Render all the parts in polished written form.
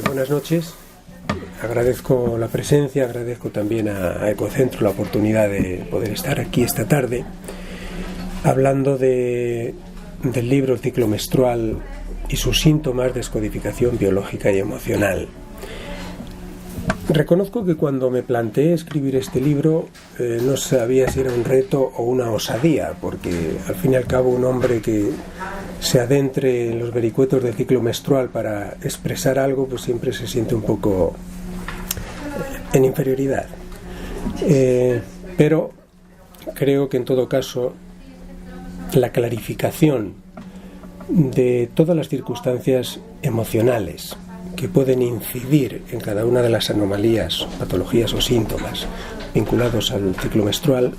Buenas noches. Agradezco la presencia, agradezco también a Ecocentro la oportunidad de poder estar aquí esta tarde hablando del libro El ciclo menstrual y sus síntomas, descodificación biológica y emocional. Reconozco que cuando me planteé escribir este libro no sabía si era un reto o una osadía, porque al fin y al cabo un hombre que se adentre en los vericuetos del ciclo menstrual para expresar algo, pues siempre se siente un poco en inferioridad. Pero creo que en todo caso la clarificación de todas las circunstancias emocionales que pueden incidir en cada una de las anomalías, patologías o síntomas vinculados al ciclo menstrual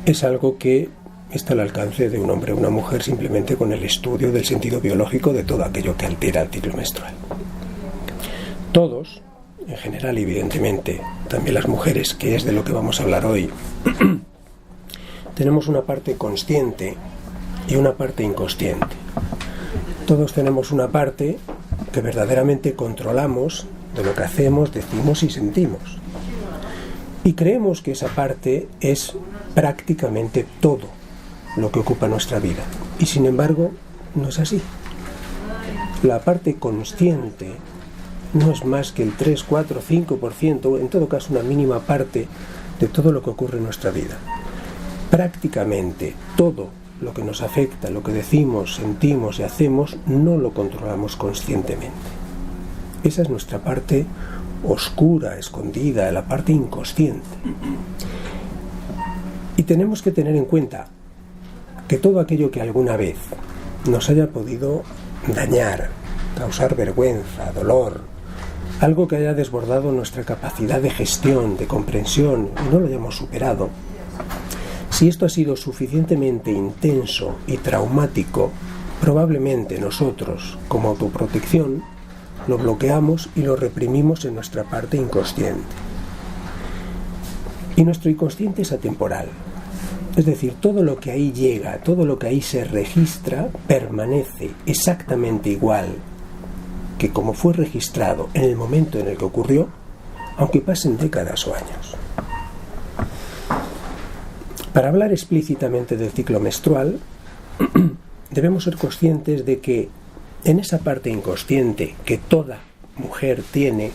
es algo que está al alcance de un hombre o una mujer simplemente con el estudio del sentido biológico de todo aquello que altera el ciclo menstrual. Todos, en general, evidentemente, también las mujeres, que es de lo que vamos a hablar hoy, tenemos una parte consciente y una parte inconsciente. Todos tenemos una parte que verdaderamente controlamos de lo que hacemos, decimos y sentimos. Y creemos que esa parte es prácticamente todo lo que ocupa nuestra vida. Y sin embargo, no es así. La parte consciente no es más que el 3, 4, 5%, o en todo caso una mínima parte de todo lo que ocurre en nuestra vida. Prácticamente todo lo que nos afecta, lo que decimos, sentimos y hacemos, no lo controlamos conscientemente. Esa es nuestra parte oscura, escondida, la parte inconsciente. Y tenemos que tener en cuenta que todo aquello que alguna vez nos haya podido dañar, causar vergüenza, dolor, algo que haya desbordado nuestra capacidad de gestión, de comprensión, y no lo hayamos superado, si esto ha sido suficientemente intenso y traumático, probablemente nosotros, como autoprotección, lo bloqueamos y lo reprimimos en nuestra parte inconsciente. Y nuestro inconsciente es atemporal. Es decir, todo lo que ahí llega, todo lo que ahí se registra, permanece exactamente igual que como fue registrado en el momento en el que ocurrió, aunque pasen décadas o años. Para hablar explícitamente del ciclo menstrual, debemos ser conscientes de que en esa parte inconsciente que toda mujer tiene,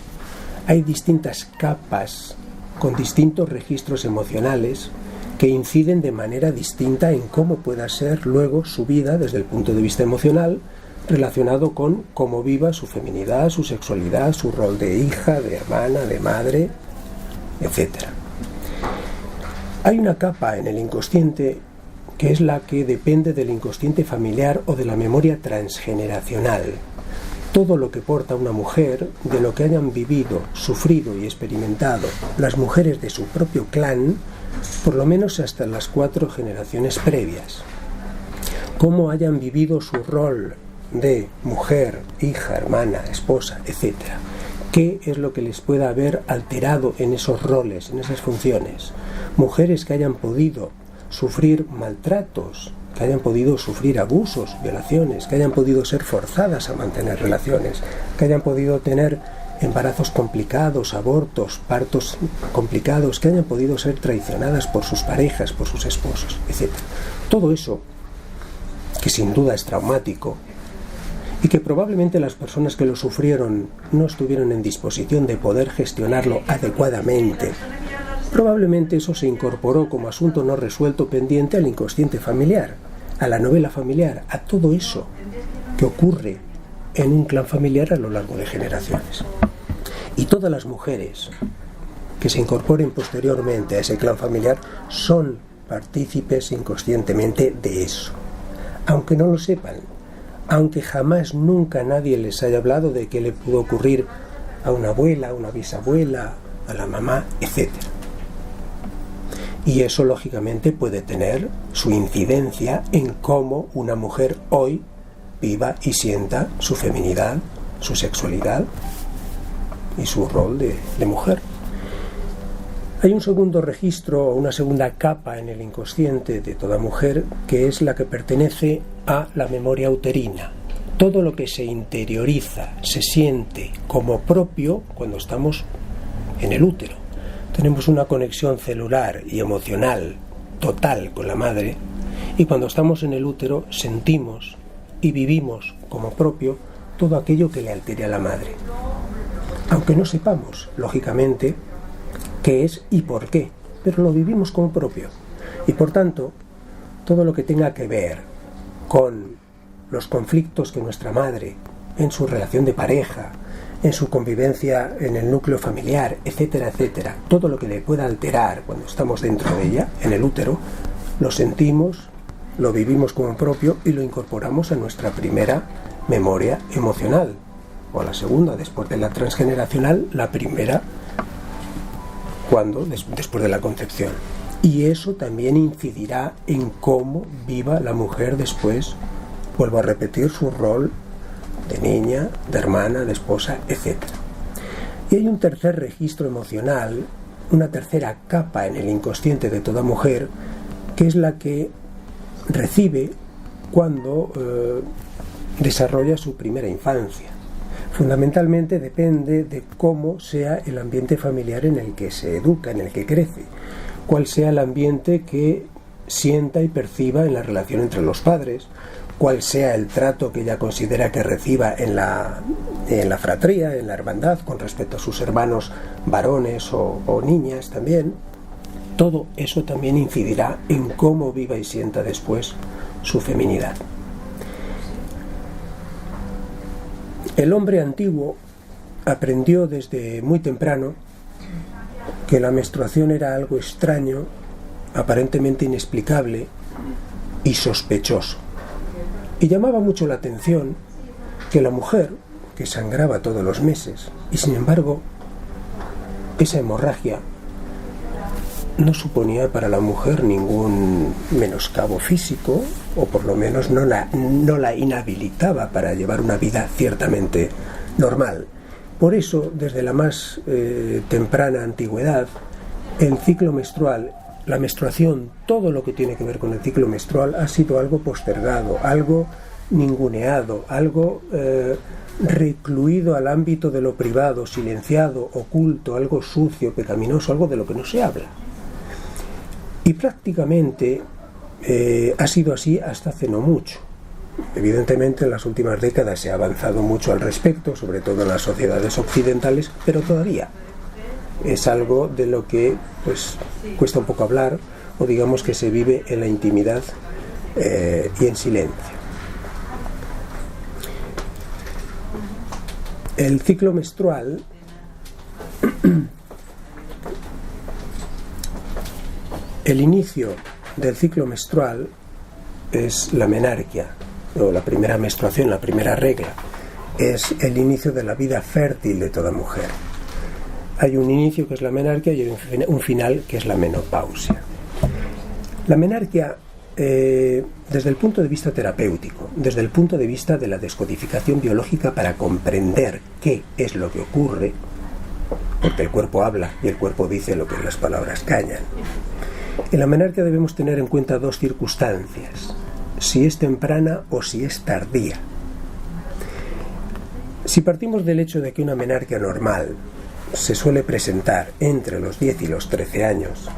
hay distintas capas con distintos registros emocionales que inciden de manera distinta en cómo pueda ser luego su vida desde el punto de vista emocional, relacionado con cómo viva su feminidad, su sexualidad, su rol de hija, de hermana, de madre, etc. Hay una capa en el inconsciente que es la que depende del inconsciente familiar o de la memoria transgeneracional. Todo lo que porta una mujer, de lo que hayan vivido, sufrido y experimentado las mujeres de su propio clan, por lo menos hasta las 4 generaciones previas. Cómo hayan vivido su rol de mujer, hija, hermana, esposa, etc. ¿Qué es lo que les pueda haber alterado en esos roles, en esas funciones? Mujeres que hayan podido sufrir maltratos, que hayan podido sufrir abusos, violaciones, que hayan podido ser forzadas a mantener relaciones, que hayan podido tener embarazos complicados, abortos, partos complicados, que hayan podido ser traicionadas por sus parejas, por sus esposos, etc. Todo eso, que sin duda es traumático, y que probablemente las personas que lo sufrieron no estuvieron en disposición de poder gestionarlo adecuadamente, probablemente eso se incorporó como asunto no resuelto pendiente al inconsciente familiar, a la novela familiar, a todo eso que ocurre en un clan familiar a lo largo de generaciones. Y todas las mujeres que se incorporen posteriormente a ese clan familiar son partícipes inconscientemente de eso, aunque no lo sepan, aunque jamás nunca nadie les haya hablado de qué le pudo ocurrir a una abuela, a una bisabuela, a la mamá, etc. Y eso lógicamente puede tener su incidencia en cómo una mujer hoy viva y sienta su feminidad, su sexualidad y su rol de mujer. Hay un segundo registro o una segunda capa en el inconsciente de toda mujer, que es la que pertenece a la memoria uterina. Todo lo que se interioriza, se siente como propio cuando estamos en el útero. Tenemos una conexión celular y emocional total con la madre, y cuando estamos en el útero sentimos y vivimos como propio todo aquello que le altere a la madre. Aunque no sepamos, lógicamente, qué es y por qué, pero lo vivimos como propio. Y por tanto, todo lo que tenga que ver con los conflictos que nuestra madre, en su relación de pareja, en su convivencia en el núcleo familiar, etcétera, etcétera, todo lo que le pueda alterar cuando estamos dentro de ella, en el útero, lo sentimos, lo vivimos como propio y lo incorporamos a nuestra primera memoria emocional, o a la segunda, después de la transgeneracional, la primera después de la concepción. Y eso también incidirá en cómo viva la mujer después, vuelvo a repetir, su rol de niña, de hermana, de esposa, etc. Y hay un tercer registro emocional, una tercera capa en el inconsciente de toda mujer, que es la que recibe cuando desarrolla su primera infancia. Fundamentalmente depende de cómo sea el ambiente familiar en el que se educa, en el que crece, cuál sea el ambiente que sienta y perciba en la relación entre los padres, cuál sea el trato que ella considera que reciba en la fratría, en la hermandad, con respecto a sus hermanos varones o niñas también. Todo eso también incidirá en cómo viva y sienta después su feminidad. El hombre antiguo aprendió desde muy temprano que la menstruación era algo extraño, aparentemente inexplicable y sospechoso. Y llamaba mucho la atención que la mujer, que sangraba todos los meses, y sin embargo, esa hemorragia no suponía para la mujer ningún menoscabo físico, o por lo menos no la inhabilitaba para llevar una vida ciertamente normal. Por eso, desde la más temprana antigüedad, el ciclo menstrual, la menstruación, todo lo que tiene que ver con el ciclo menstrual ha sido algo postergado, algo ninguneado, algo recluido al ámbito de lo privado, silenciado, oculto, algo sucio, pecaminoso, algo de lo que no se habla. Y prácticamente ha sido así hasta hace no mucho. Evidentemente en las últimas décadas se ha avanzado mucho al respecto, sobre todo en las sociedades occidentales, pero todavía es algo de lo que pues cuesta un poco hablar, o digamos que se vive en la intimidad y en silencio. El ciclo menstrual el inicio del ciclo menstrual es la menarquia, o la primera menstruación, la primera regla. Es el inicio de la vida fértil de toda mujer. Hay un inicio que es la menarquia y hay un final que es la menopausia. La menarquia, desde el punto de vista terapéutico, desde el punto de vista de la descodificación biológica para comprender qué es lo que ocurre, porque el cuerpo habla y el cuerpo dice lo que las palabras callan. En la menarquia debemos tener en cuenta dos circunstancias: si es temprana o si es tardía. Si partimos del hecho de que una menarquia normal se suele presentar entre los 10 y los 13 años,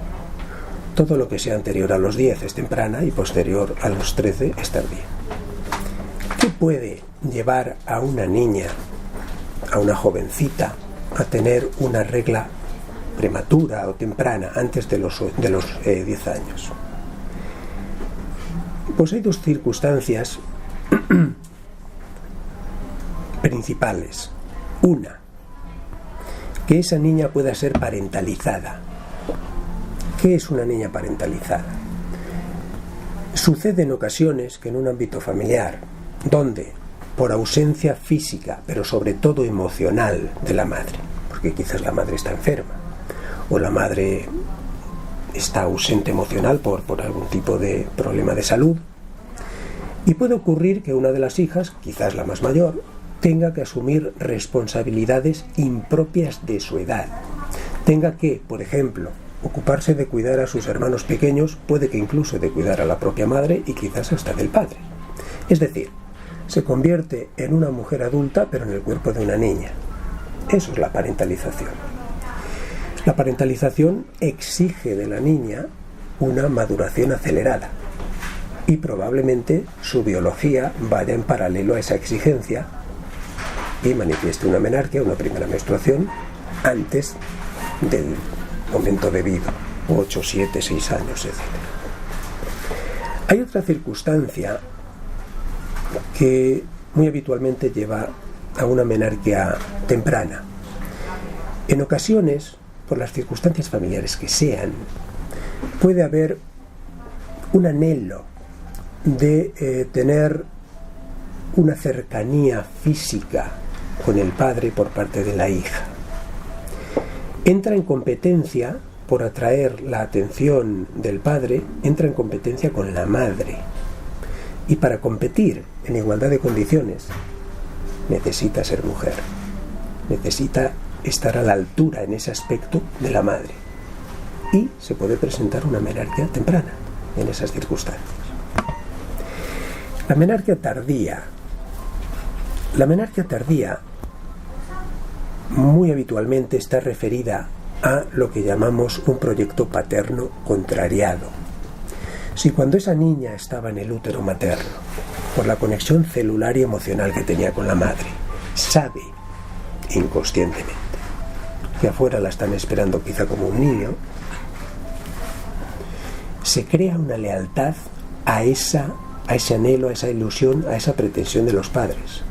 todo lo que sea anterior a los 10 es temprana y posterior a los 13 es tardía. ¿Qué puede llevar a una niña, a una jovencita, a tener una regla prematura o temprana antes de los 10 años? Pues hay dos circunstancias principales. Una, que esa niña pueda ser parentalizada. ¿Qué es una niña parentalizada? Sucede en ocasiones que en un ámbito familiar, donde por ausencia física, pero sobre todo emocional de la madre, porque quizás la madre está enferma, o la madre está ausente emocional por algún tipo de problema de salud, y puede ocurrir que una de las hijas, quizás la más mayor, tenga que asumir responsabilidades impropias de su edad. Tenga que, por ejemplo, ocuparse de cuidar a sus hermanos pequeños, puede que incluso de cuidar a la propia madre y quizás hasta del padre. Es decir, se convierte en una mujer adulta pero en el cuerpo de una niña. Eso es la parentalización. La parentalización exige de la niña una maduración acelerada y probablemente su biología vaya en paralelo a esa exigencia y manifieste una menarquia, una primera menstruación, antes del momento debido, 8, 7, 6 años, etc. Hay otra circunstancia que muy habitualmente lleva a una menarquia temprana. En ocasiones, por las circunstancias familiares que sean, puede haber un anhelo de tener una cercanía física con el padre por parte de la hija. Entra en competencia, por atraer la atención del padre, entra en competencia con la madre. Y para competir en igualdad de condiciones, necesita ser mujer. Necesita estar a la altura en ese aspecto de la madre. Y se puede presentar una menarquia temprana en esas circunstancias. La menarquia tardía muy habitualmente está referida a lo que llamamos un proyecto paterno contrariado. Si cuando esa niña estaba en el útero materno, por la conexión celular y emocional que tenía con la madre, sabe inconscientemente que afuera la están esperando quizá como un niño, se crea una lealtad a ese anhelo, a esa ilusión, a esa pretensión de los padres.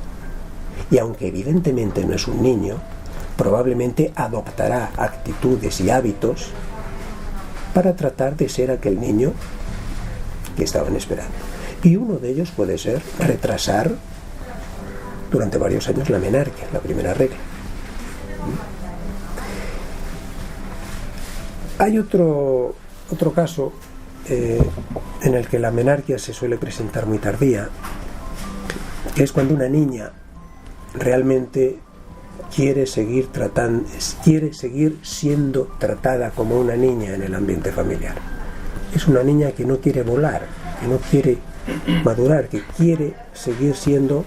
Y aunque evidentemente no es un niño, probablemente adoptará actitudes y hábitos para tratar de ser aquel niño que estaban esperando. Y uno de ellos puede ser retrasar durante varios años la menarquia, la primera regla. Hay otro caso en el que la menarquia se suele presentar muy tardía, que es cuando una niña realmente quiere seguir siendo tratada como una niña en el ambiente familiar. Es una niña que no quiere volar, que no quiere madurar, que quiere seguir siendo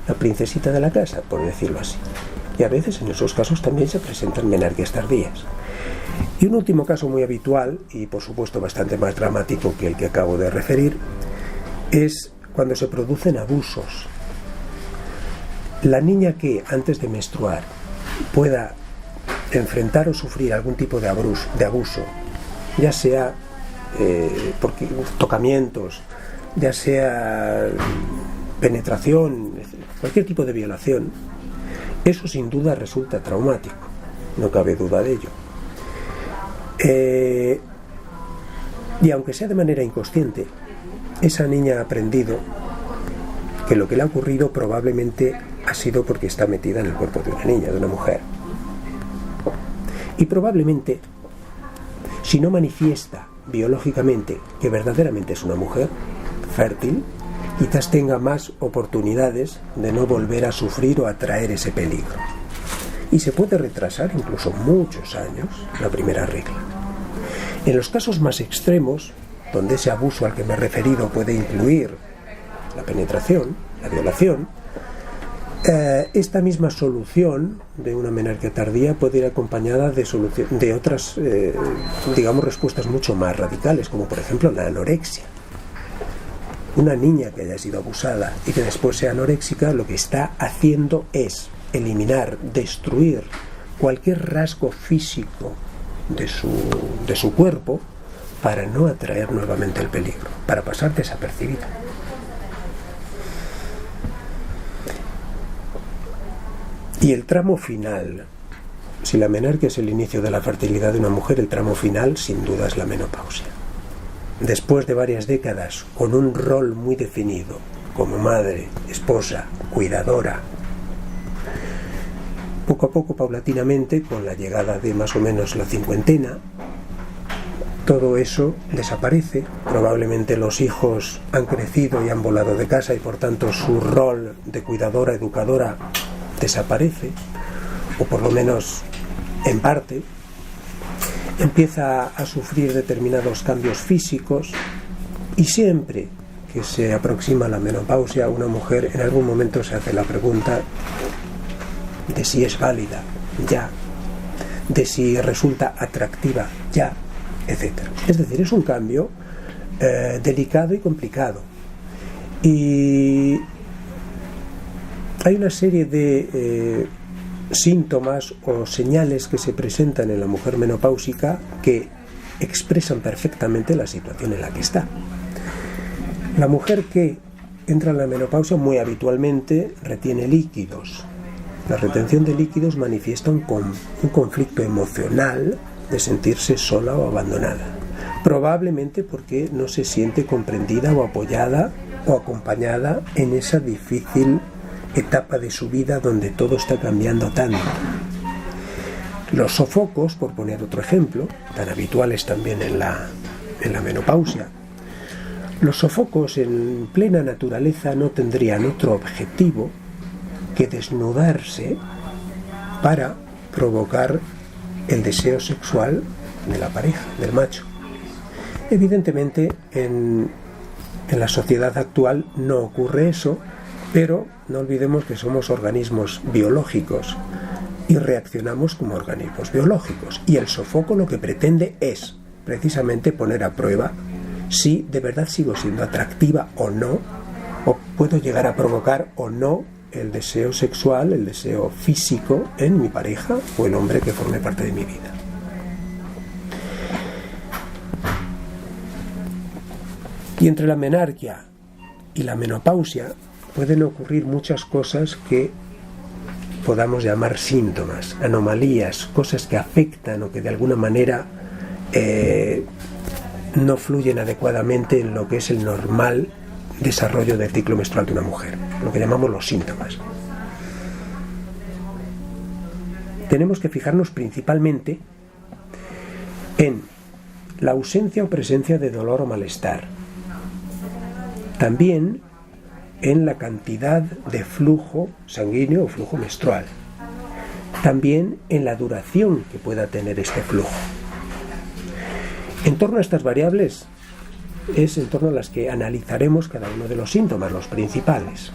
la princesita de la casa, por decirlo así. Y a veces en esos casos también se presentan menarquias tardías. Y un último caso muy habitual, y por supuesto bastante más dramático que el que acabo de referir, es cuando se producen abusos. La niña que antes de menstruar pueda enfrentar o sufrir algún tipo de abuso, ya sea porque tocamientos, ya sea penetración, cualquier tipo de violación, eso sin duda resulta traumático, no cabe duda de ello. Y aunque sea de manera inconsciente, esa niña ha aprendido que lo que le ha ocurrido probablemente ha sido porque está metida en el cuerpo de una niña, de una mujer. Y probablemente, si no manifiesta biológicamente que verdaderamente es una mujer fértil, quizás tenga más oportunidades de no volver a sufrir o a traer ese peligro. Y se puede retrasar incluso muchos años la primera regla. En los casos más extremos, donde ese abuso al que me he referido puede incluir la penetración, la violación, esta misma solución de una menarquia tardía puede ir acompañada de otras, respuestas mucho más radicales, como por ejemplo la anorexia. Una niña que haya sido abusada y que después sea anoréxica, lo que está haciendo es eliminar, destruir cualquier rasgo físico de su cuerpo para no atraer nuevamente el peligro, para pasar desapercibida. Y el tramo final, si la menarquia es el inicio de la fertilidad de una mujer, el tramo final sin duda es la menopausia. Después de varias décadas con un rol muy definido como madre, esposa, cuidadora, poco a poco, paulatinamente, con la llegada de más o menos la cincuentena, todo eso desaparece. Probablemente los hijos han crecido y han volado de casa y por tanto su rol de cuidadora, educadora desaparece, o por lo menos en parte. empieza a sufrir determinados cambios físicos, y siempre que se aproxima la menopausia, una mujer en algún momento se hace la pregunta de si es válida ya, de si resulta atractiva ya, etc. Es decir, es un cambio delicado y complicado, y hay una serie de síntomas o señales que se presentan en la mujer menopáusica que expresan perfectamente la situación en la que está. La mujer que entra en la menopausia muy habitualmente retiene líquidos. La retención de líquidos manifiesta un conflicto emocional de sentirse sola o abandonada, probablemente porque no se siente comprendida o apoyada o acompañada en esa difícil etapa de su vida donde todo está cambiando tanto. Los sofocos, por poner otro ejemplo, tan habituales también en la menopausia. Los sofocos en plena naturaleza no tendrían otro objetivo que desnudarse para provocar el deseo sexual de la pareja, del macho. Evidentemente, en la sociedad actual no ocurre eso, pero no olvidemos que somos organismos biológicos y reaccionamos como organismos biológicos. Y el sofoco lo que pretende es precisamente poner a prueba si de verdad sigo siendo atractiva o no, o puedo llegar a provocar o no el deseo sexual, el deseo físico en mi pareja o el hombre que forme parte de mi vida. Y entre la menarquia y la menopausia pueden ocurrir muchas cosas que podamos llamar síntomas, anomalías, cosas que afectan o que de alguna manera no fluyen adecuadamente en lo que es el normal desarrollo del ciclo menstrual de una mujer, lo que llamamos los síntomas. Tenemos que fijarnos principalmente en la ausencia o presencia de dolor o malestar, también en la cantidad de flujo sanguíneo o flujo menstrual, también en la duración que pueda tener este flujo. En torno a estas variables es en torno a las que analizaremos cada uno de los síntomas, los principales.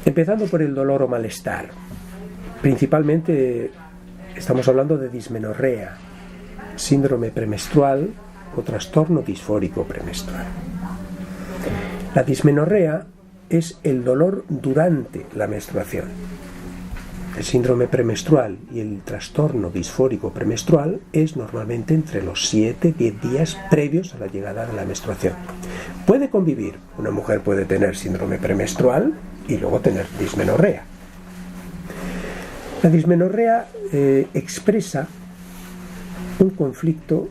Empezando por el dolor o malestar. Principalmente estamos hablando de dismenorrea, síndrome premenstrual o trastorno disfórico premenstrual. La dismenorrea es el dolor durante la menstruación. El síndrome premenstrual y el trastorno disfórico premenstrual es normalmente entre los 7 y 10 días previos a la llegada de la menstruación. Puede convivir, una mujer puede tener síndrome premenstrual y luego tener dismenorrea. La dismenorrea expresa un conflicto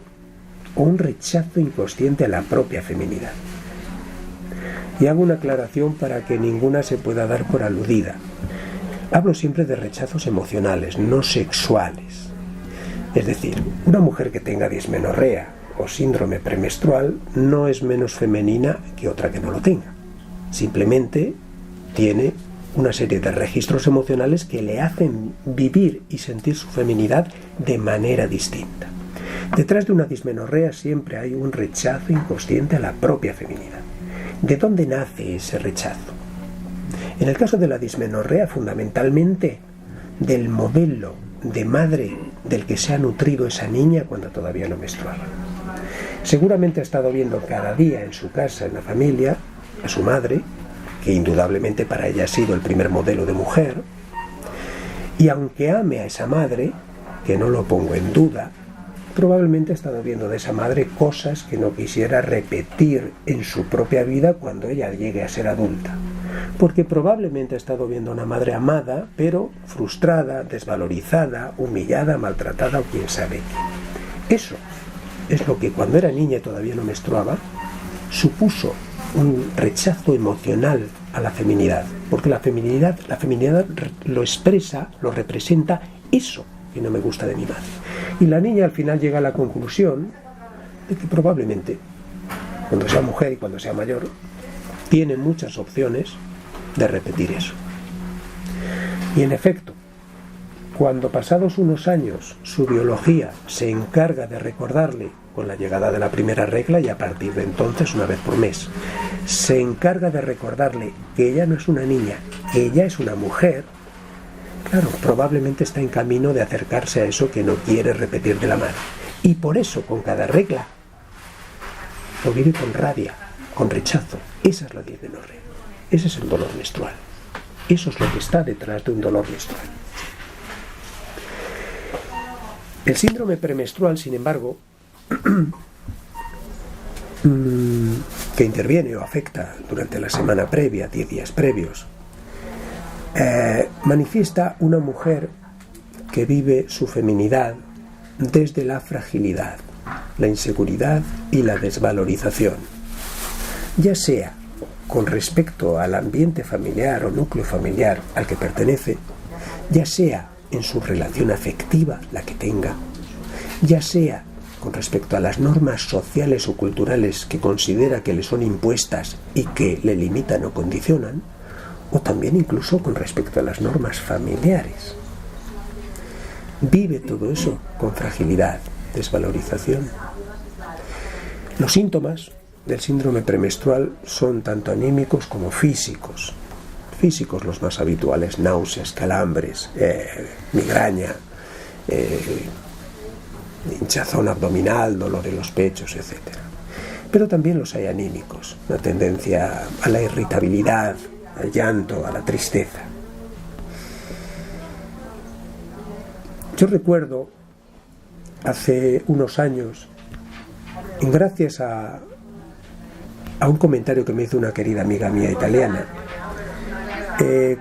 o un rechazo inconsciente a la propia feminidad. Y hago una aclaración para que ninguna se pueda dar por aludida. Hablo siempre de rechazos emocionales, no sexuales. Es decir, una mujer que tenga dismenorrea o síndrome premenstrual no es menos femenina que otra que no lo tenga. Simplemente tiene una serie de registros emocionales que le hacen vivir y sentir su feminidad de manera distinta. Detrás de una dismenorrea siempre hay un rechazo inconsciente a la propia feminidad. ¿De dónde nace ese rechazo? En el caso de la dismenorrea, fundamentalmente del modelo de madre del que se ha nutrido esa niña cuando todavía no menstruaba. Seguramente ha estado viendo cada día en su casa, en la familia, a su madre, que indudablemente para ella ha sido el primer modelo de mujer, y aunque ame a esa madre, que no lo pongo en duda, probablemente ha estado viendo de esa madre cosas que no quisiera repetir en su propia vida cuando ella llegue a ser adulta. Porque probablemente ha estado viendo a una madre amada, pero frustrada, desvalorizada, humillada, maltratada o quién sabe qué. Eso es lo que cuando era niña y todavía no menstruaba, supuso un rechazo emocional a la feminidad. Porque la feminidad lo expresa, lo representa eso que no me gusta de mi madre. Y la niña al final llega a la conclusión de que probablemente, cuando sea mujer y cuando sea mayor, tiene muchas opciones de repetir eso. Y en efecto, cuando pasados unos años su biología se encarga de recordarle con la llegada de la primera regla, y a partir de entonces, una vez por mes, se encarga de recordarle que ella no es una niña, que ella es una mujer, claro, probablemente está en camino de acercarse a eso que no quiere repetir de la madre. Y por eso, con cada regla, lo vive con rabia, con rechazo. Esa es la dismenorrea. Ese es el dolor menstrual. Eso es lo que está detrás de un dolor menstrual. El síndrome premenstrual, sin embargo, que interviene o afecta durante la semana previa, 10 días previos, manifiesta una mujer que vive su feminidad desde la fragilidad, la inseguridad y la desvalorización, ya sea con respecto al ambiente familiar o núcleo familiar al que pertenece, ya sea en su relación afectiva, la que tenga, ya sea con respecto a las normas sociales o culturales que considera que le son impuestas y que le limitan o condicionan, o también incluso con respecto a las normas familiares. Vive todo eso con fragilidad, desvalorización. Los síntomas del síndrome premenstrual son tanto anímicos como físicos. Físicos los más habituales: náuseas, calambres, migraña, hinchazón abdominal, dolor en los pechos, etc. Pero también los hay anímicos, una tendencia a la irritabilidad, al llanto, a la tristeza. Yo recuerdo hace unos años, gracias a un comentario que me hizo una querida amiga mía italiana,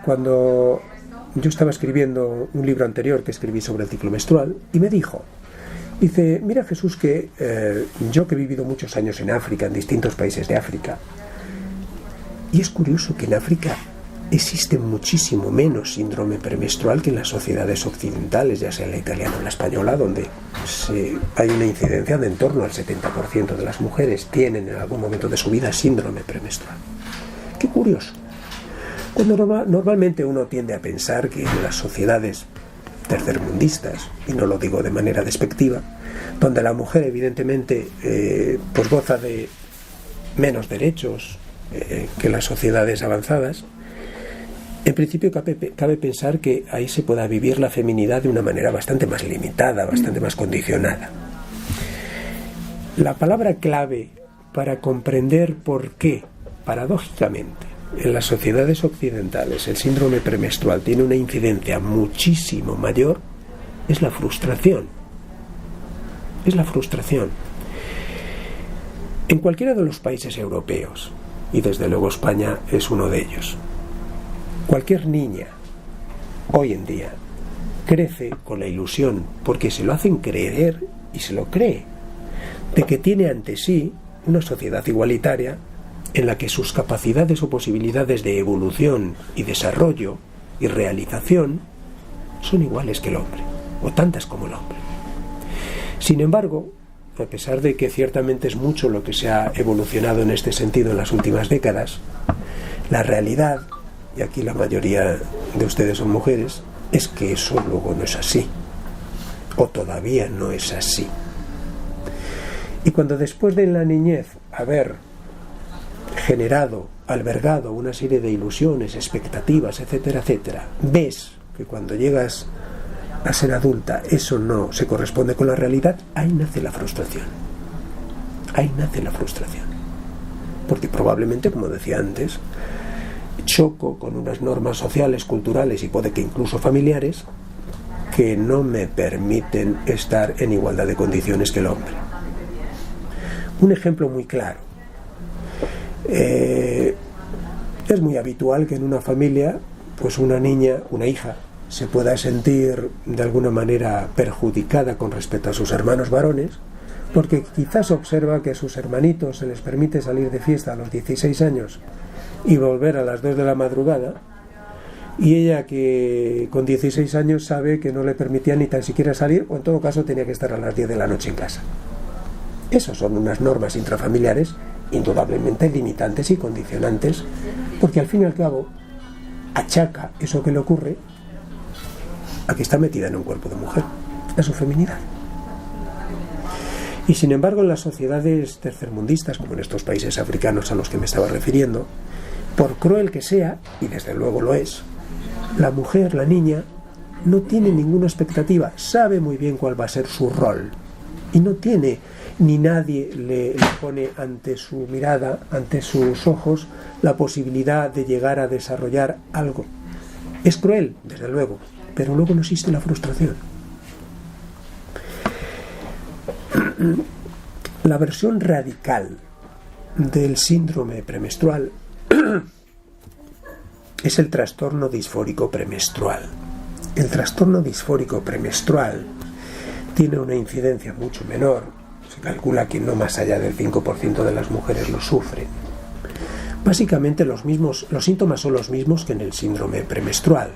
cuando yo estaba escribiendo un libro anterior que escribí sobre el ciclo menstrual, y me dice, mira Jesús, que yo que he vivido muchos años en África, en distintos países de África, y es curioso que en África existe muchísimo menos síndrome premenstrual que en las sociedades occidentales, ya sea la italiana o la española, donde hay una incidencia de en torno al 70% de las mujeres tienen en algún momento de su vida síndrome premenstrual. Qué curioso. Cuando normalmente uno tiende a pensar que en las sociedades tercermundistas, y no lo digo de manera despectiva, donde la mujer evidentemente pues goza de menos derechos que las sociedades avanzadas, en principio cabe pensar que ahí se pueda vivir la feminidad de una manera bastante más limitada, bastante más condicionada. La palabra clave para comprender por qué, paradójicamente, en las sociedades occidentales el síndrome premenstrual tiene una incidencia muchísimo mayor es la frustración. Es la frustración. En cualquiera de los países europeos, y desde luego España es uno de ellos, cualquier niña hoy en día crece con la ilusión, porque se lo hacen creer y se lo cree, de que tiene ante sí una sociedad igualitaria en la que sus capacidades o posibilidades de evolución y desarrollo y realización son iguales que el hombre, o tantas como el hombre. Sin embargo, a pesar de que ciertamente es mucho lo que se ha evolucionado en este sentido en las últimas décadas, la realidad, y aquí la mayoría de ustedes son mujeres, es que eso luego no es así, o todavía no es así. Y cuando después de en la niñez haber generado, albergado una serie de ilusiones, expectativas, etcétera, etcétera, ves que cuando llegas a ser adulta eso no se corresponde con la realidad, ahí nace la frustración. Ahí nace la frustración. Porque probablemente, como decía antes, choco con unas normas sociales, culturales y puede que incluso familiares que no me permiten estar en igualdad de condiciones que el hombre. Un ejemplo muy claro. Es muy habitual que en una familia, pues una niña, una hija, se pueda sentir de alguna manera perjudicada con respecto a sus hermanos varones, porque quizás observa que a sus hermanitos se les permite salir de fiesta a los 16 años y volver a las 2 de la madrugada, y ella, que con 16 años sabe que no le permitía ni tan siquiera salir, o en todo caso tenía que estar a las 10 de la noche en casa. Esas son unas normas intrafamiliares indudablemente limitantes y condicionantes, porque al fin y al cabo achaca eso que le ocurre a que está metida en un cuerpo de mujer, a su feminidad. Y sin embargo, en las sociedades tercermundistas, como en estos países africanos a los que me estaba refiriendo, por cruel que sea, y desde luego lo es, la mujer, la niña, no tiene ninguna expectativa, sabe muy bien cuál va a ser su rol, y no tiene, ni nadie le pone ante su mirada, ante sus ojos, la posibilidad de llegar a desarrollar algo. Es cruel, desde luego, pero luego no existe la frustración. La versión radical del síndrome premenstrual es el trastorno disfórico premenstrual. El trastorno disfórico premenstrual tiene una incidencia mucho menor. Se calcula que no más allá del 5% de las mujeres lo sufren. Básicamente los síntomas son los mismos que en el síndrome premenstrual.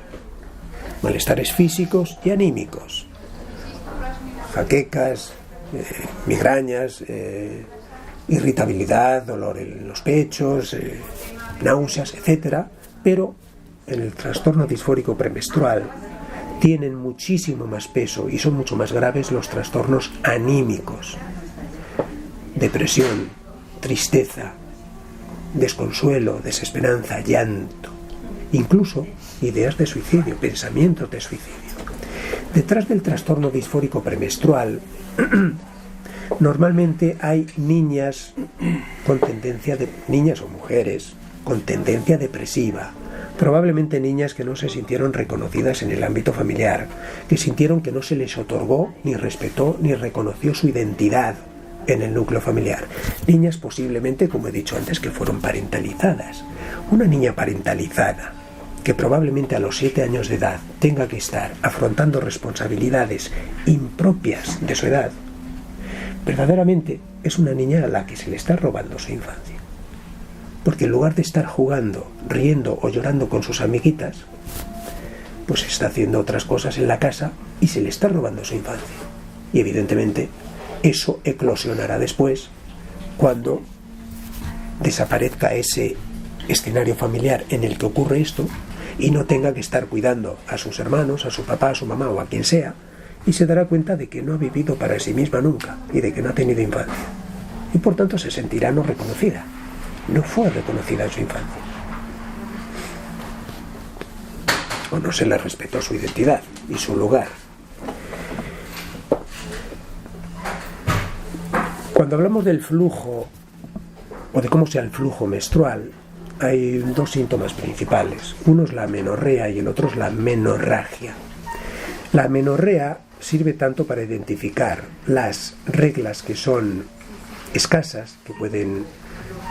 Malestares físicos y anímicos. Jaquecas, migrañas, irritabilidad, dolor en los pechos, náuseas, etc. Pero en el trastorno disfórico premenstrual tienen muchísimo más peso y son mucho más graves los trastornos anímicos. Depresión, tristeza, desconsuelo, desesperanza, llanto, incluso ideas de suicidio, pensamientos de suicidio. Detrás del trastorno disfórico premenstrual normalmente hay niñas con tendencia de niñas o mujeres con tendencia depresiva, probablemente niñas que no se sintieron reconocidas en el ámbito familiar, que sintieron que no se les otorgó, ni respetó, ni reconoció su identidad en el núcleo familiar. Niñas posiblemente, como he dicho antes, que fueron parentalizadas. Una niña parentalizada, que probablemente a los 7 años de edad tenga que estar afrontando responsabilidades impropias de su edad, verdaderamente es una niña a la que se le está robando su infancia. Porque en lugar de estar jugando, riendo o llorando con sus amiguitas, pues está haciendo otras cosas en la casa y se le está robando su infancia. Y evidentemente eso eclosionará después cuando desaparezca ese escenario familiar en el que ocurre esto y no tenga que estar cuidando a sus hermanos, a su papá, a su mamá o a quien sea, y se dará cuenta de que no ha vivido para sí misma nunca y de que no ha tenido infancia. Y por tanto se sentirá no reconocida. No fue reconocida en su infancia. O no se le respetó su identidad y su lugar. Cuando hablamos del flujo o de cómo sea el flujo menstrual, hay 2 síntomas principales. Uno es la amenorrea y el otro es la menorragia. La amenorrea sirve tanto para identificar las reglas que son escasas, que pueden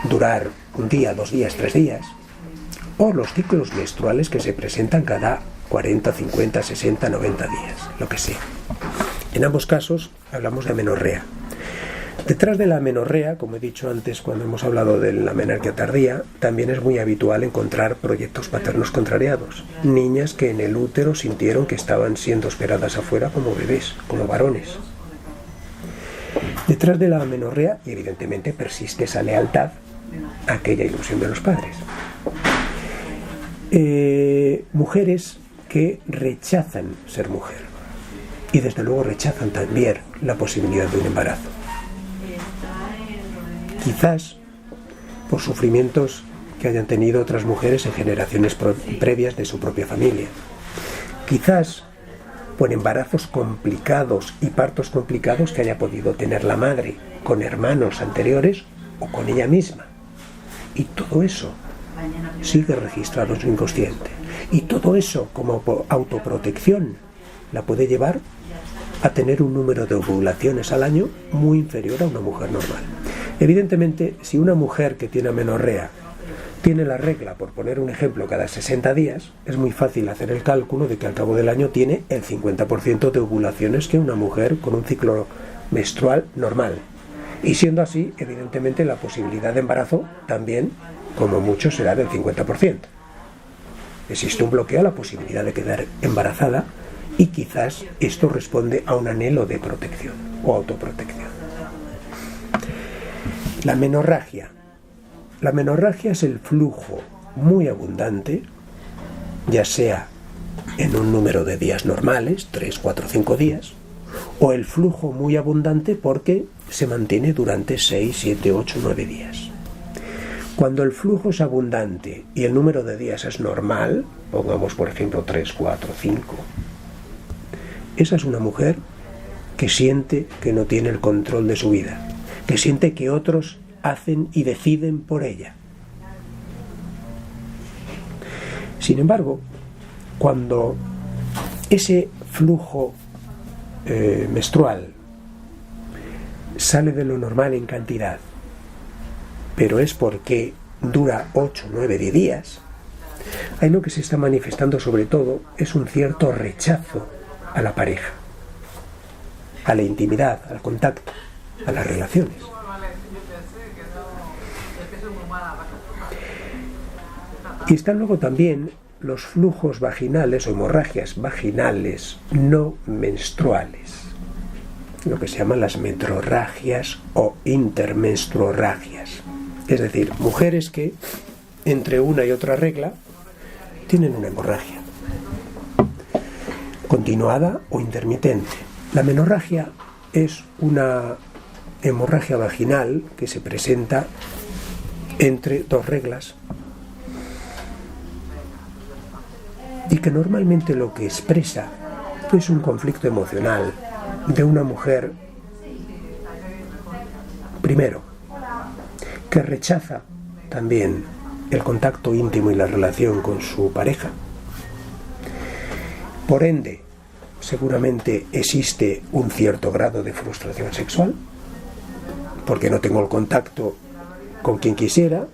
durar 1 día, 2 días, 3 días, o los ciclos menstruales que se presentan cada 40, 50, 60, 90 días, lo que sea. En ambos casos hablamos de amenorrea. Detrás de la amenorrea, como he dicho antes cuando hemos hablado de la menarquia tardía, también es muy habitual encontrar proyectos paternos contrariados. Niñas que en el útero sintieron que estaban siendo esperadas afuera como bebés, como varones. Detrás de la amenorrea, y evidentemente, persiste esa lealtad a aquella ilusión de los padres. Mujeres que rechazan ser mujer y desde luego rechazan también la posibilidad de un embarazo. Quizás por sufrimientos que hayan tenido otras mujeres en generaciones previas de su propia familia. Quizás por embarazos complicados y partos complicados que haya podido tener la madre con hermanos anteriores o con ella misma. Y todo eso sigue registrado en su inconsciente. Y todo eso, como autoprotección, la puede llevar a tener un número de ovulaciones al año muy inferior a una mujer normal. Evidentemente, si una mujer que tiene amenorrea tiene la regla, por poner un ejemplo, cada 60 días, es muy fácil hacer el cálculo de que al cabo del año tiene el 50% de ovulaciones que una mujer con un ciclo menstrual normal. Y siendo así, evidentemente la posibilidad de embarazo también, como mucho, será del 50%. Existe un bloqueo a la posibilidad de quedar embarazada y quizás esto responde a un anhelo de protección o autoprotección. La menorragia. La menorragia es el flujo muy abundante, ya sea en un número de días normales, 3, 4, 5 días, o el flujo muy abundante porque se mantiene durante 6, 7, 8, 9 días. Cuando el flujo es abundante y el número de días es normal, pongamos por ejemplo 3, 4, 5, esa es una mujer que siente que no tiene el control de su vida, que siente que otros hacen y deciden por ella. Sin embargo, cuando ese flujo menstrual sale de lo normal en cantidad, pero es porque dura 8, 9, 10 días, ahí lo que se está manifestando sobre todo es un cierto rechazo a la pareja, a la intimidad, al contacto, a las relaciones. Y están luego también los flujos vaginales o hemorragias vaginales no menstruales, lo que se llaman las metrorragias o intermenstruorragias. Es decir, mujeres que entre una y otra regla tienen una hemorragia continuada o intermitente. La menorragia es una hemorragia vaginal que se presenta entre dos reglas y que normalmente lo que expresa es un conflicto emocional de una mujer, primero, que rechaza también el contacto íntimo y la relación con su pareja. Por ende, seguramente existe un cierto grado de frustración sexual, porque no tengo el contacto con quien quisiera,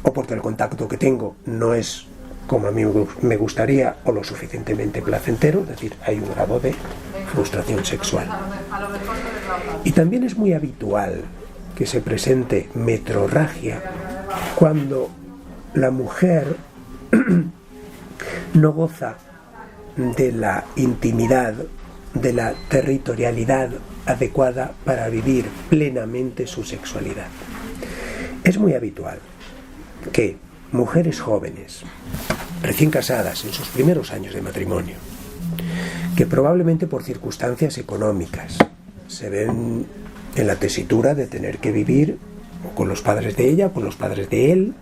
o porque el contacto que tengo no es como a mí me gustaría o lo suficientemente placentero, es decir, hay un grado de frustración sexual. Y también es muy habitual que se presente metrorragia cuando la mujer no goza de la intimidad, de la territorialidad adecuada para vivir plenamente su sexualidad. Es muy habitual que mujeres jóvenes, recién casadas en sus primeros años de matrimonio, que probablemente por circunstancias económicas se ven en la tesitura de tener que vivir con los padres de ella, con los padres de él,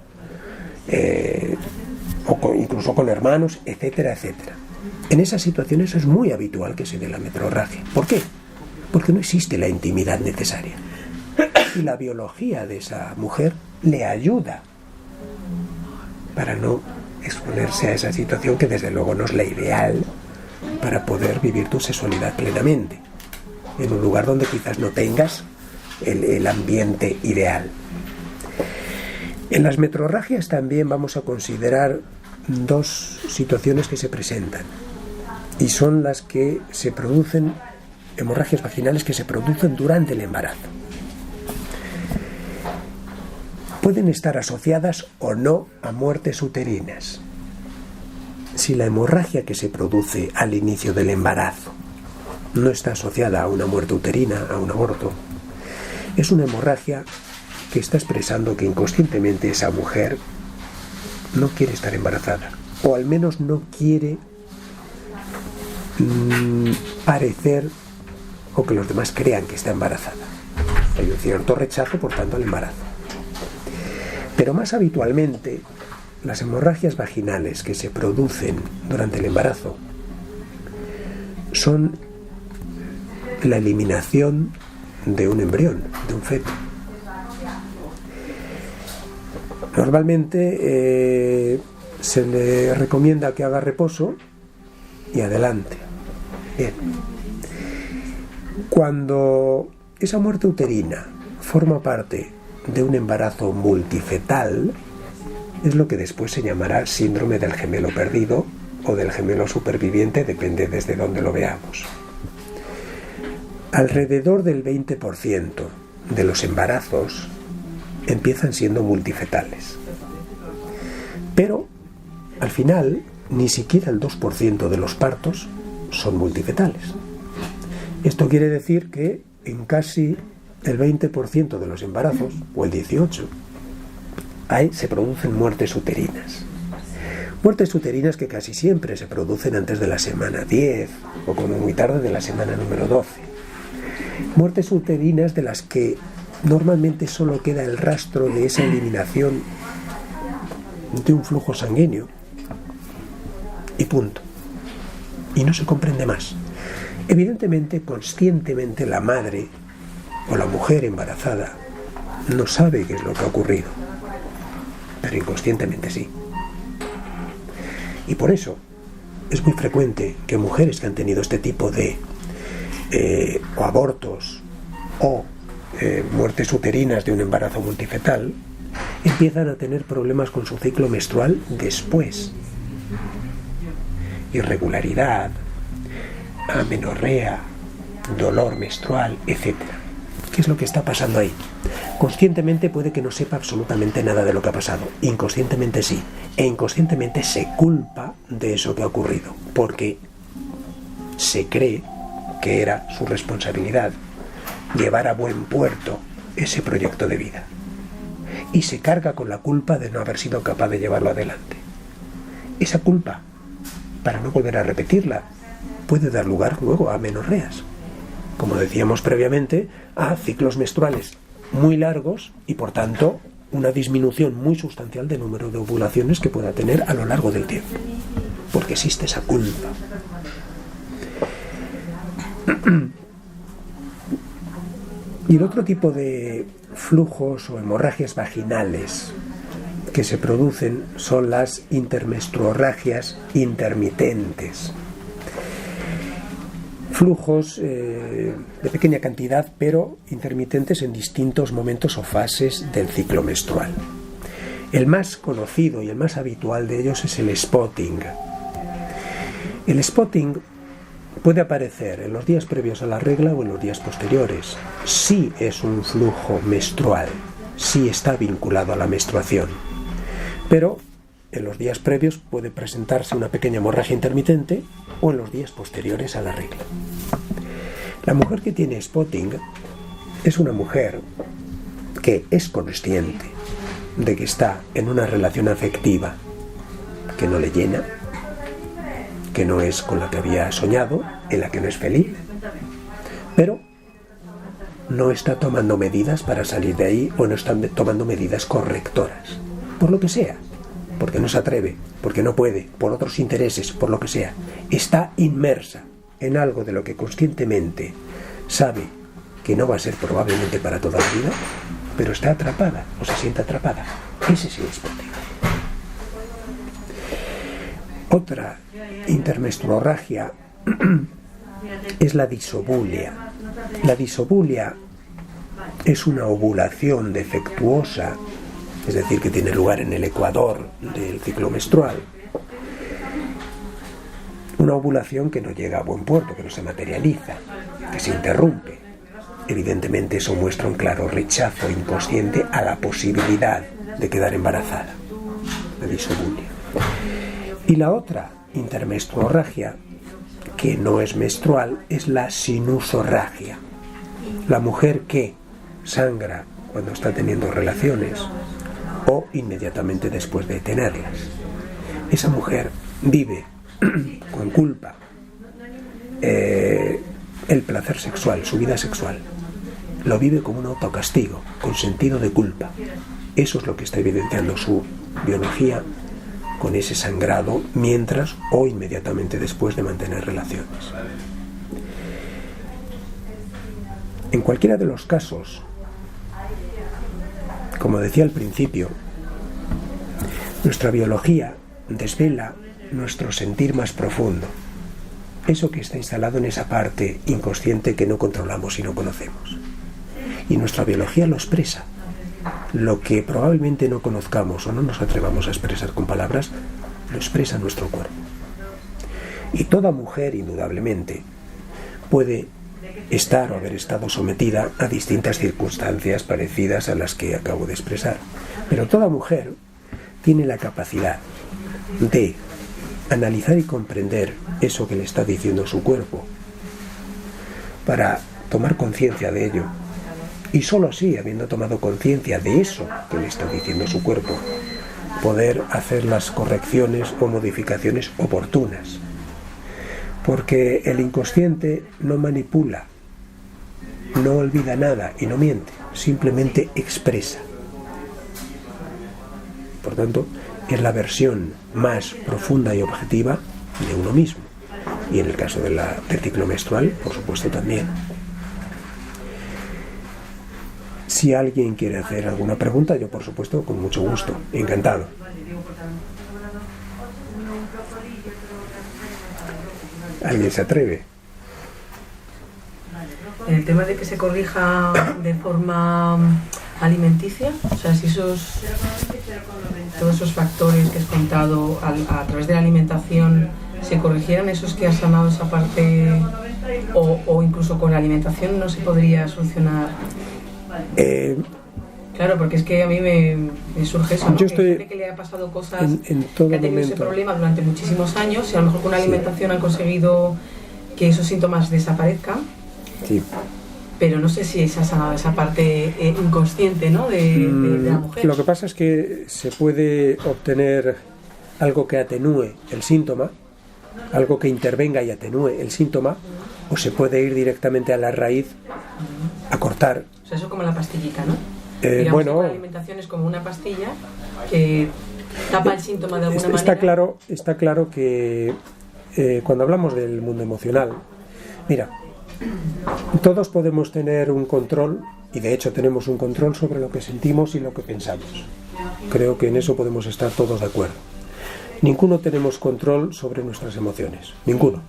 incluso con hermanos, etcétera, etcétera. En esas situaciones es muy habitual que se dé la metrorragia. ¿Por qué? Porque no existe la intimidad necesaria. Y la biología de esa mujer le ayuda para no exponerse a esa situación que desde luego no es la ideal para poder vivir tu sexualidad plenamente, en un lugar donde quizás no tengas el ambiente ideal. En las metrorragias también vamos a considerar dos situaciones que se presentan y son las que se producen, hemorragias vaginales que se producen durante el embarazo. Pueden estar asociadas o no a muertes uterinas. Si la hemorragia que se produce al inicio del embarazo no está asociada a una muerte uterina, a un aborto, es una hemorragia que está expresando que inconscientemente esa mujer no quiere estar embarazada, o al menos no quiere parecer o que los demás crean que está embarazada. Hay un cierto rechazo, por tanto, al embarazo. Pero más habitualmente, las hemorragias vaginales que se producen durante el embarazo son la eliminación de un embrión, de un feto. Normalmente se le recomienda que haga reposo y adelante. Bien. Cuando esa muerte uterina forma parte de un embarazo multifetal, es lo que después se llamará síndrome del gemelo perdido o del gemelo superviviente, depende desde dónde lo veamos. Alrededor del 20% de los embarazos empiezan siendo multifetales. Pero, al final, ni siquiera el 2% de los partos son multifetales. Esto quiere decir que en casi el 20% de los embarazos, o el 18%, ahí se producen muertes uterinas. Muertes uterinas que casi siempre se producen antes de la semana 10 o como muy tarde de la semana número 12. Muertes uterinas de las que normalmente solo queda el rastro de esa eliminación de un flujo sanguíneo y punto. Y no se comprende más. Evidentemente, conscientemente, la madre o la mujer embarazada no sabe qué es lo que ha ocurrido, pero inconscientemente sí. Y por eso es muy frecuente que mujeres que han tenido este tipo de o abortos o muertes uterinas de un embarazo multifetal empiezan a tener problemas con su ciclo menstrual después. Irregularidad, amenorrea, dolor menstrual, etc. ¿Qué es lo que está pasando ahí? Conscientemente puede que no sepa absolutamente nada de lo que ha pasado. Inconscientemente sí. E inconscientemente se culpa de eso que ha ocurrido, porque se cree que era su responsabilidad llevar a buen puerto ese proyecto de vida. Y se carga con la culpa de no haber sido capaz de llevarlo adelante. Esa culpa, para no volver a repetirla, puede dar lugar luego a amenorreas. Como decíamos previamente, a ciclos menstruales muy largos y por tanto una disminución muy sustancial del número de ovulaciones que pueda tener a lo largo del tiempo, porque existe esa culpa. Y el otro tipo de flujos o hemorragias vaginales que se producen son las intermenstruorragias intermitentes. Flujos de pequeña cantidad, pero intermitentes en distintos momentos o fases del ciclo menstrual. El más conocido y el más habitual de ellos es el spotting. El spotting puede aparecer en los días previos a la regla o en los días posteriores. Sí es un flujo menstrual, sí está vinculado a la menstruación, pero en los días previos puede presentarse una pequeña hemorragia intermitente o en los días posteriores a la regla. La mujer que tiene spotting es una mujer que es consciente de que está en una relación afectiva que no le llena, que no es con la que había soñado, en la que no es feliz, pero no está tomando medidas para salir de ahí o no está tomando medidas correctoras, por lo que sea. Porque no se atreve, porque no puede, por otros intereses, por lo que sea. Está inmersa en algo de lo que conscientemente sabe que no va a ser probablemente para toda la vida, pero está atrapada o se siente atrapada. Ese es el spotting. Otra intermenstruorragia es la disobulia. La disobulia es una ovulación defectuosa, es decir, que tiene lugar en el ecuador del ciclo menstrual. Una ovulación que no llega a buen puerto, que no se materializa, que se interrumpe. Evidentemente eso muestra un claro rechazo inconsciente a la posibilidad de quedar embarazada. La disobulia. Y la otra intermenstruorragia, que no es menstrual, es la sinusorragia. La mujer que sangra cuando está teniendo relaciones o inmediatamente después de tenerlas. Esa mujer vive con culpa el placer sexual, su vida sexual. Lo vive como un autocastigo, con sentido de culpa. Eso es lo que está evidenciando su biología con ese sangrado mientras o inmediatamente después de mantener relaciones. En cualquiera de los casos, como decía al principio, nuestra biología desvela nuestro sentir más profundo, eso que está instalado en esa parte inconsciente que no controlamos y no conocemos. Y nuestra biología lo expresa. Lo que probablemente no conozcamos o no nos atrevamos a expresar con palabras, lo expresa nuestro cuerpo. Y toda mujer, indudablemente, puede estar o haber estado sometida a distintas circunstancias parecidas a las que acabo de expresar. Pero toda mujer tiene la capacidad de analizar y comprender eso que le está diciendo su cuerpo para tomar conciencia de ello. Y solo así, habiendo tomado conciencia de eso que le está diciendo su cuerpo, poder hacer las correcciones o modificaciones oportunas. Porque el inconsciente no manipula, no olvida nada y no miente, simplemente expresa. Por tanto, es la versión más profunda y objetiva de uno mismo. Y en el caso del ciclo menstrual, por supuesto, también. Si alguien quiere hacer alguna pregunta, yo por supuesto, con mucho gusto, encantado. ¿Alguien se atreve? En el tema de que se corrija de forma alimenticia, o sea, si todos esos factores que has contado a través de la alimentación se corrigieran, esos que has sanado esa parte, o incluso con la alimentación no se podría solucionar. Claro, porque es que a mí me surge eso, ¿no? Yo estoy, que hay gente que le ha pasado cosas, en todo que ha tenido ese problema durante muchísimos años y a lo mejor con la alimentación han conseguido que esos síntomas desaparezcan. Sí. Pero no sé si se ha sanado esa parte inconsciente, ¿no? de la mujer. Lo que pasa es que se puede obtener algo que atenúe el síntoma, algo que intervenga y atenúe el síntoma, o se puede ir directamente a la raíz a cortar. O sea, eso como la pastillita, ¿no? Digamos que la alimentación es como una pastilla que tapa el síntoma de alguna manera. Está claro que cuando hablamos del mundo emocional, mira, todos podemos tener un control, y de hecho tenemos un control sobre lo que sentimos y lo que pensamos. Creo que en eso podemos estar todos de acuerdo. Ninguno tenemos control sobre nuestras emociones, ninguno.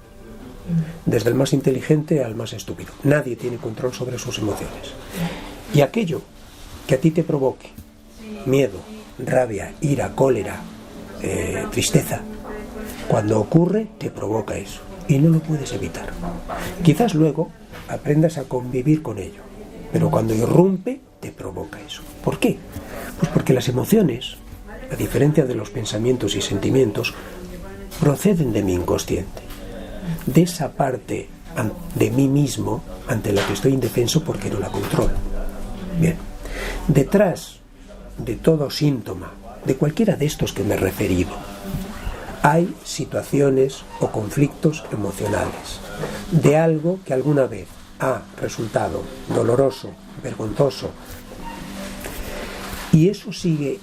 Desde el más inteligente al más estúpido. Nadie tiene control sobre sus emociones. Y aquello que a ti te provoque miedo, rabia, ira, cólera, tristeza, cuando ocurre te provoca eso y no lo puedes evitar. Quizás luego aprendas a convivir con ello, pero cuando irrumpe te provoca eso. ¿Por qué? Pues porque las emociones, a diferencia de los pensamientos y sentimientos, proceden de mi inconsciente, de esa parte de mí mismo ante la que estoy indefenso porque no la controlo. Bien, detrás de todo síntoma, de cualquiera de estos que me he referido, hay situaciones o conflictos emocionales de algo que alguna vez ha resultado doloroso, vergonzoso, y eso sigue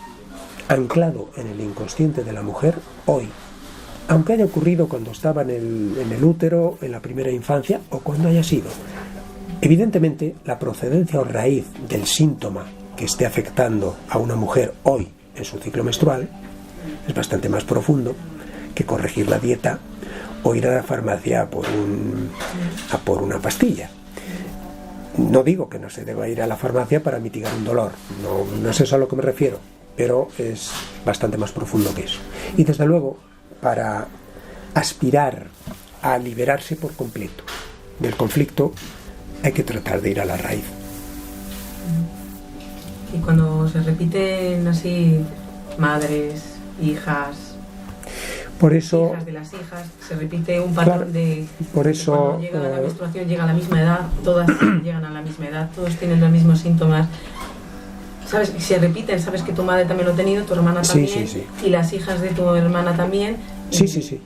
anclado en el inconsciente de la mujer hoy, aunque haya ocurrido cuando estaba en el útero, en la primera infancia o cuando haya sido. Evidentemente, la procedencia o raíz del síntoma que esté afectando a una mujer hoy en su ciclo menstrual es bastante más profundo que corregir la dieta o ir a la farmacia a por una pastilla. No digo que no se deba ir a la farmacia para mitigar un dolor, no es eso a lo que me refiero, pero es bastante más profundo que eso. Y desde luego, para aspirar a liberarse por completo del conflicto, hay que tratar de ir a la raíz. Y cuando se repiten así madres, hijas, por eso, hijas de las hijas, se repite un patrón, claro, por eso, cuando llega la menstruación llega a la misma edad, todas llegan a la misma edad, todos tienen los mismos síntomas. ¿Sabes? Si se repiten, sabes que tu madre también lo ha tenido, tu hermana también, sí. Y las hijas de tu hermana también. Sí.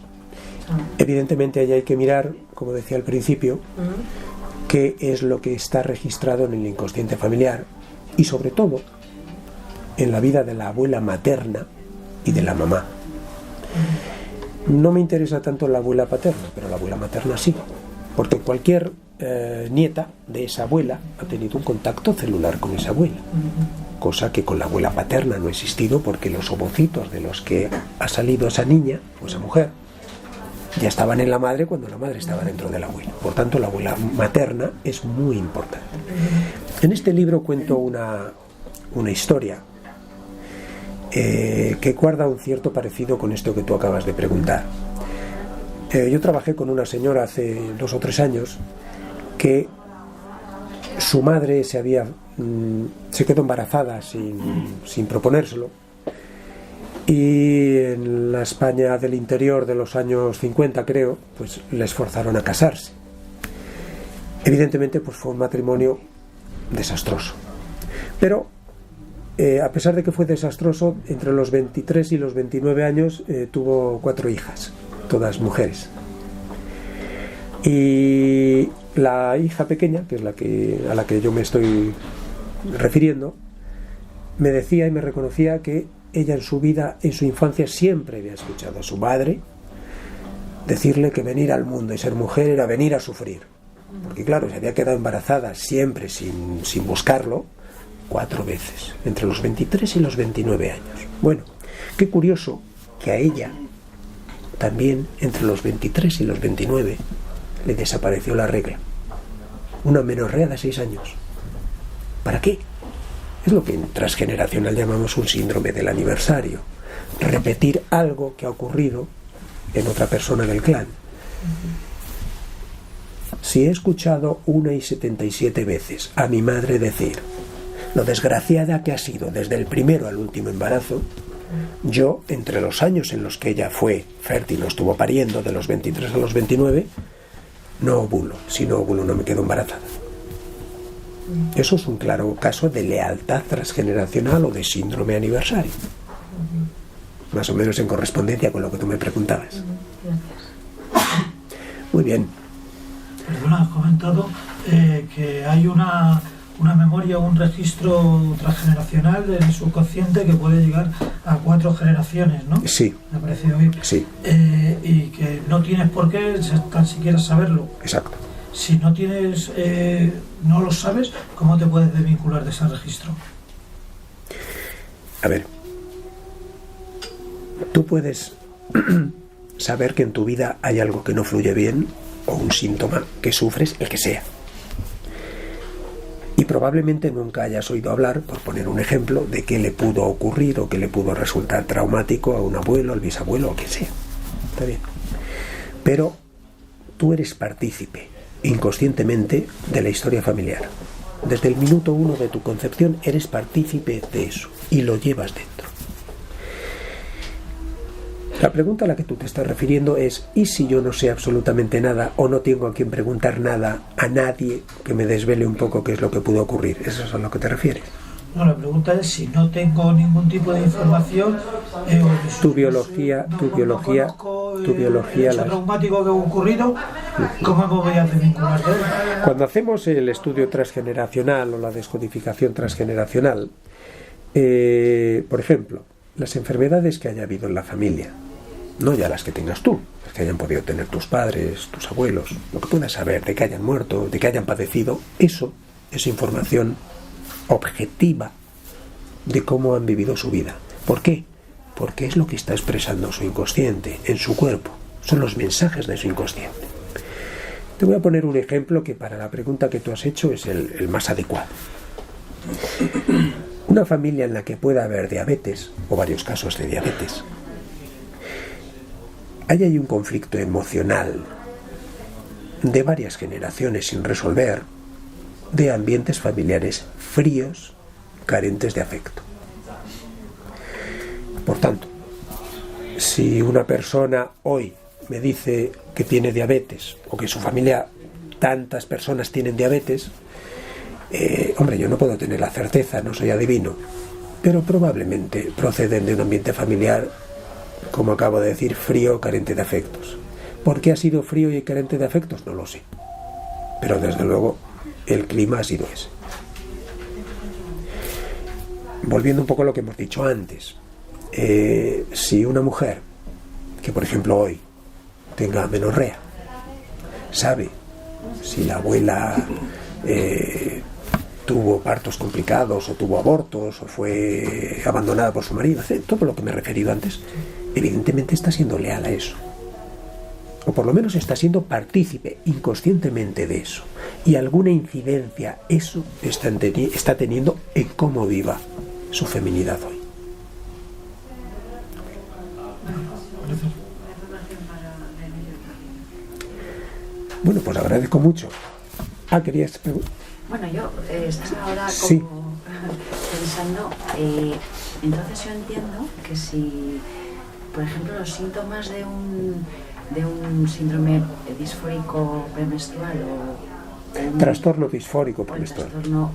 Evidentemente ahí hay que mirar, como decía al principio, qué es lo que está registrado en el inconsciente familiar y sobre todo en la vida de la abuela materna y de la mamá. No me interesa tanto la abuela paterna, pero la abuela materna sí, porque cualquier nieta de esa abuela ha tenido un contacto celular con esa abuela, cosa que con la abuela paterna no ha existido porque los ovocitos de los que ha salido esa niña o esa mujer ya estaban en la madre cuando la madre estaba dentro del abuelo. Por tanto, la abuela materna es muy importante. En este libro cuento una historia que guarda un cierto parecido con esto que tú acabas de preguntar. Yo trabajé con una señora hace 2 o 3 años que su madre se quedó embarazada sin proponérselo, y en la España del interior de los años 50, creo, pues les forzaron a casarse. Evidentemente, pues fue un matrimonio desastroso, pero a pesar de que fue desastroso, entre los 23 y los 29 años tuvo 4 hijas, todas mujeres. Y la hija pequeña, que es a la que yo me estoy refiriendo, me decía y me reconocía que ella en su vida, en su infancia, siempre había escuchado a su madre decirle que venir al mundo y ser mujer era venir a sufrir. Porque claro, se había quedado embarazada siempre sin buscarlo 4 veces, entre los 23 y los 29 años. Bueno, qué curioso que a ella también entre los 23 y los 29 le desapareció la regla. Una menorrea de 6 años. ¿Para qué? Es lo que en transgeneracional llamamos un síndrome del aniversario. Repetir algo que ha ocurrido en otra persona del clan. Si he escuchado 1,77 veces a mi madre decir lo desgraciada que ha sido desde el primero al último embarazo, yo, entre los años en los que ella fue fértil o estuvo pariendo, de los 23 a los 29, no ovulo. Si no ovulo no me quedo embarazada. Eso es un claro caso de lealtad transgeneracional o de síndrome aniversario. Más o menos en correspondencia con lo que tú me preguntabas. Muy bien. Perdona, has comentado que hay una memoria, un registro transgeneracional del subconsciente que puede llegar a 4 generaciones, ¿no? Sí. Me ha parecido bien. Sí. Y que no tienes por qué tan siquiera saberlo. Exacto. Si no tienes, no lo sabes, ¿cómo te puedes desvincular de ese registro? A ver, tú puedes saber que en tu vida hay algo que no fluye bien o un síntoma que sufres, el que sea. Y probablemente nunca hayas oído hablar, por poner un ejemplo, de qué le pudo ocurrir o qué le pudo resultar traumático a un abuelo, al bisabuelo o que sea. Está bien. Pero tú eres partícipe, inconscientemente, de la historia familiar. Desde el minuto 1 de tu concepción eres partícipe de eso y lo llevas dentro. La pregunta a la que tú te estás refiriendo es: ¿y si yo no sé absolutamente nada o no tengo a quien preguntar nada, a nadie que me desvele un poco qué es lo que pudo ocurrir? ¿Eso es a lo que te refieres? No, la pregunta es si no tengo ningún tipo de información, tu biología, hecho traumático que ha ocurrido, ¿cómo me voy a desvincular de él? Cuando hacemos el estudio transgeneracional o la descodificación transgeneracional, por ejemplo, las enfermedades que haya habido en la familia, no ya las que tengas tú, las que hayan podido tener tus padres, tus abuelos, lo que puedas saber de que hayan muerto, de que hayan padecido, eso es información objetiva de cómo han vivido su vida. ¿Por qué? Porque es lo que está expresando su inconsciente en su cuerpo, son los mensajes de su inconsciente. Te voy a poner un ejemplo que para la pregunta que tú has hecho es el más adecuado. Una familia en la que pueda haber diabetes o varios casos de diabetes, ahí hay un conflicto emocional de varias generaciones sin resolver, de ambientes familiares fríos, carentes de afecto. Por tanto, si una persona hoy me dice que tiene diabetes o que su familia tantas personas tienen diabetes, hombre, yo no puedo tener la certeza, no soy adivino, pero probablemente proceden de un ambiente familiar, como acabo de decir, frío, carente de afectos. ¿Por qué ha sido frío y carente de afectos? No lo sé, pero desde luego el clima ha sido ese. Volviendo un poco a lo que hemos dicho antes, si una mujer que por ejemplo hoy tenga amenorrea sabe si la abuela tuvo partos complicados o tuvo abortos o fue abandonada por su marido, todo lo que me he referido antes, evidentemente está siendo leal a eso, o por lo menos está siendo partícipe inconscientemente de eso, y alguna incidencia eso está teniendo en cómo viva su feminidad hoy. Bueno, pues agradezco mucho. ¿Querías preguntar? Bueno, yo estaba ahora como sí. Pensando, entonces yo entiendo que si, por ejemplo, los síntomas de un síndrome disfórico premenstrual o trastorno disfórico o el premenstrual, trastorno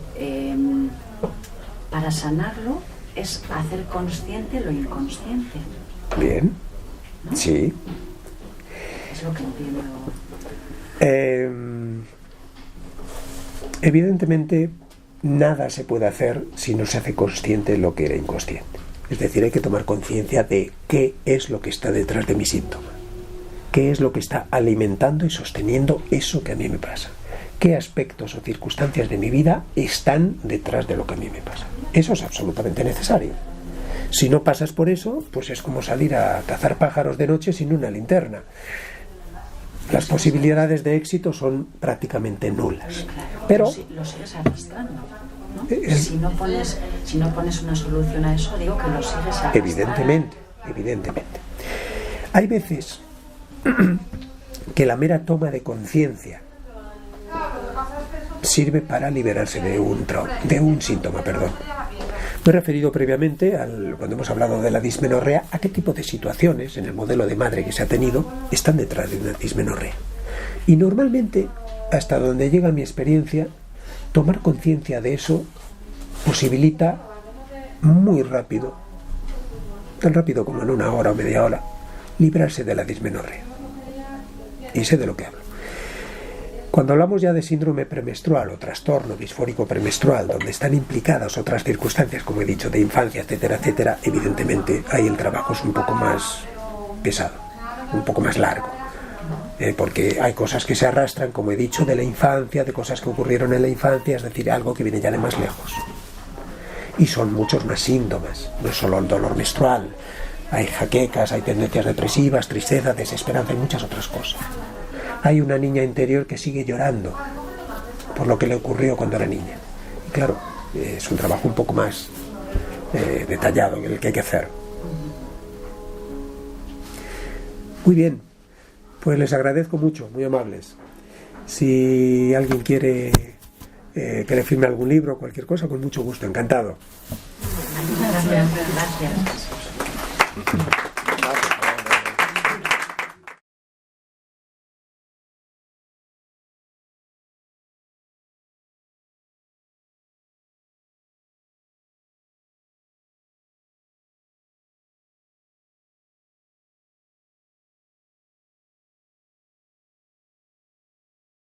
para sanarlo es hacer consciente lo inconsciente. Bien, ¿no? sí. Es lo que entiendo. Evidentemente, nada se puede hacer si no se hace consciente lo que era inconsciente. Es decir, hay que tomar conciencia de qué es lo que está detrás de mi síntoma. ¿Qué es lo que está alimentando y sosteniendo eso que a mí me pasa? ¿Qué aspectos o circunstancias de mi vida están detrás de lo que a mí me pasa? Eso es absolutamente necesario. Si no pasas por eso, pues es como salir a cazar pájaros de noche sin una linterna. Las posibilidades de éxito son prácticamente nulas. Pero lo sigues arrastrando, ¿no? Si no pones una solución a eso, digo que lo sigues arrastrando. Evidentemente. Hay veces que la mera toma de conciencia sirve para liberarse de un síntoma. Me he referido previamente, cuando hemos hablado de la dismenorrea, a qué tipo de situaciones en el modelo de madre que se ha tenido están detrás de una dismenorrea. Y normalmente, hasta donde llega mi experiencia, tomar conciencia de eso posibilita muy rápido, tan rápido como en 1 hora o media hora, librarse de la dismenorrea. Y sé de lo que hablo. Cuando hablamos ya de síndrome premenstrual o trastorno disfórico premenstrual, donde están implicadas otras circunstancias, como he dicho, de infancia, etcétera, etcétera, evidentemente ahí el trabajo es un poco más pesado, un poco más largo, porque hay cosas que se arrastran, como he dicho, de la infancia, de cosas que ocurrieron en la infancia, es decir, algo que viene ya de más lejos. Y son muchos más síntomas, no es solo el dolor menstrual, hay jaquecas, hay tendencias depresivas, tristeza, desesperanza y muchas otras cosas. Hay una niña interior que sigue llorando por lo que le ocurrió cuando era niña. Y claro, es un trabajo un poco más detallado el que hay que hacer. Muy bien, pues les agradezco mucho, muy amables. Si alguien quiere que le firme algún libro o cualquier cosa, con mucho gusto, encantado. Gracias.